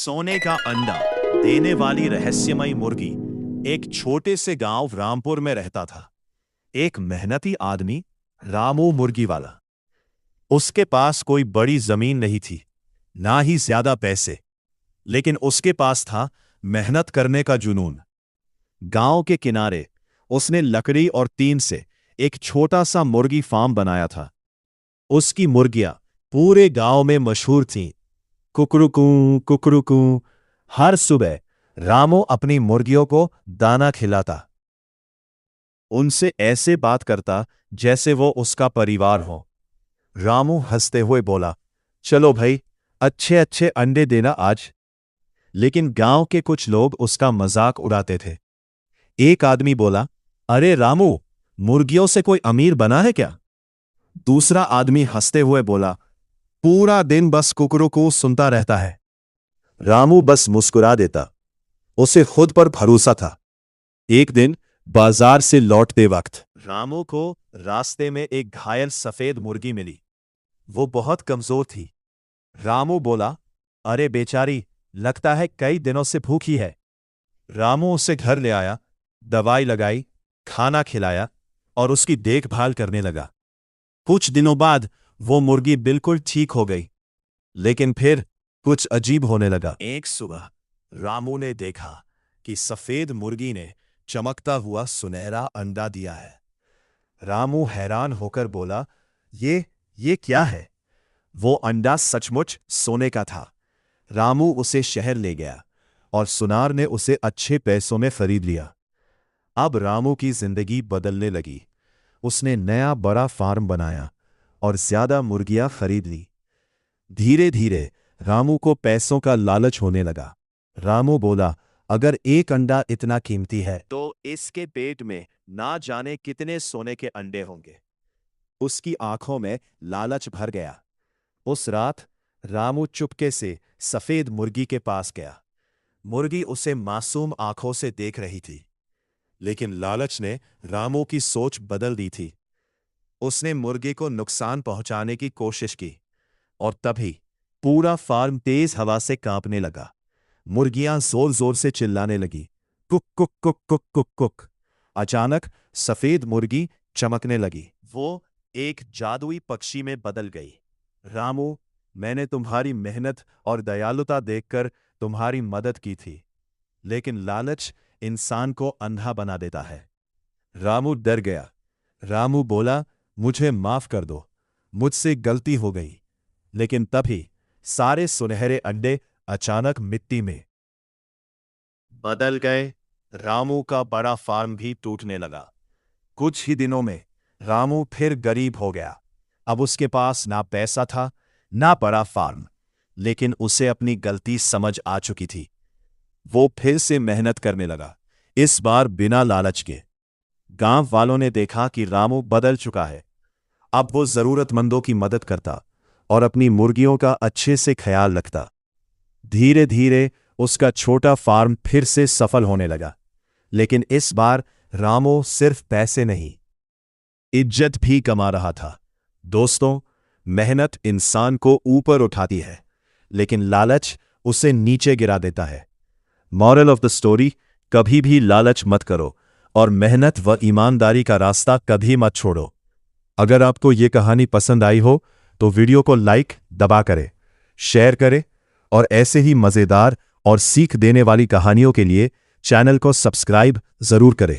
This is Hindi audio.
सोने का अंडा देने वाली रहस्यमयी मुर्गी एक छोटे से गांव रामपुर में रहता था। एक मेहनती आदमी, रामू मुर्गी वाला। उसके पास कोई बड़ी जमीन नहीं थी, ना ही ज्यादा पैसे, लेकिन उसके पास था मेहनत करने का जुनून। गांव के किनारे उसने लकड़ी और टीन से एक छोटा सा मुर्गी फार्म बनाया था। उसकी मुर्गियां पूरे गांव में मशहूर थीं। कुकरुकू कुकरुकू। हर सुबह रामू अपनी मुर्गियों को दाना खिलाता, उनसे ऐसे बात करता जैसे वो उसका परिवार हो। रामू हंसते हुए बोला, चलो भाई, अच्छे अच्छे अंडे देना आज। लेकिन गांव के कुछ लोग उसका मजाक उड़ाते थे। एक आदमी बोला, अरे रामू, मुर्गियों से कोई अमीर बना है क्या? दूसरा आदमी हंसते हुए बोला, पूरा दिन बस कुकरों को सुनता रहता है। रामू बस मुस्कुरा देता। उसे खुद पर भरोसा था। एक दिन बाजार से लौटते वक्त रामू को रास्ते में एक घायल सफेद मुर्गी मिली। वो बहुत कमजोर थी। रामू बोला, अरे बेचारी, लगता है कई दिनों से भूखी है। रामू उसे घर ले आया, दवाई लगाई, खाना खिलाया और उसकी देखभाल करने लगा। कुछ दिनों बाद वो मुर्गी बिल्कुल ठीक हो गई, लेकिन फिर कुछ अजीब होने लगा। एक सुबह रामू ने देखा कि सफेद मुर्गी ने चमकता हुआ सुनहरा अंडा दिया है। रामू हैरान होकर बोला, ये क्या है? वो अंडा सचमुच सोने का था। रामू उसे शहर ले गया और सुनार ने उसे अच्छे पैसों में खरीद लिया। अब रामू की जिंदगी बदलने लगी। उसने नया बड़ा फार्म बनाया और ज्यादा मुर्गियां खरीद ली। धीरे धीरे रामू को पैसों का लालच होने लगा। रामू बोला, अगर एक अंडा इतना कीमती है तो इसके पेट में ना जाने कितने सोने के अंडे होंगे। उसकी आंखों में लालच भर गया। उस रात रामू चुपके से सफेद मुर्गी के पास गया। मुर्गी उसे मासूम आंखों से देख रही थी, लेकिन लालच ने रामू की सोच बदल दी थी। उसने मुर्गी को नुकसान पहुंचाने की कोशिश की और तभी पूरा फार्म तेज हवा से कांपने लगा। मुर्गियां जोर जोर से चिल्लाने लगी, cook cook cook cook cook cook. अचानक सफेद मुर्गी चमकने लगी। वो एक जादुई पक्षी में बदल गई। रामू, मैंने तुम्हारी मेहनत और दयालुता देखकर तुम्हारी मदद की थी, लेकिन लालच इंसान को अंधा बना देता है। रामू डर गया। रामू बोला, मुझे माफ कर दो, मुझसे गलती हो गई। लेकिन तभी सारे सुनहरे अंडे अचानक मिट्टी में बदल गए। रामू का बड़ा फार्म भी टूटने लगा। कुछ ही दिनों में रामू फिर गरीब हो गया। अब उसके पास ना पैसा था, ना बड़ा फार्म, लेकिन उसे अपनी गलती समझ आ चुकी थी। वो फिर से मेहनत करने लगा, इस बार बिना लालच के। गांव वालों ने देखा कि रामू बदल चुका है। अब वो जरूरतमंदों की मदद करता और अपनी मुर्गियों का अच्छे से ख्याल रखता। धीरे धीरे उसका छोटा फार्म फिर से सफल होने लगा, लेकिन इस बार रामू सिर्फ पैसे नहीं, इज्जत भी कमा रहा था। दोस्तों, मेहनत इंसान को ऊपर उठाती है, लेकिन लालच उसे नीचे गिरा देता है। मॉरल ऑफ द स्टोरी, कभी भी लालच मत करो और मेहनत व ईमानदारी का रास्ता कभी मत छोड़ो। अगर आपको ये कहानी पसंद आई हो तो वीडियो को लाइक दबा करें, शेयर करें और ऐसे ही मज़ेदार और सीख देने वाली कहानियों के लिए चैनल को सब्सक्राइब जरूर करें।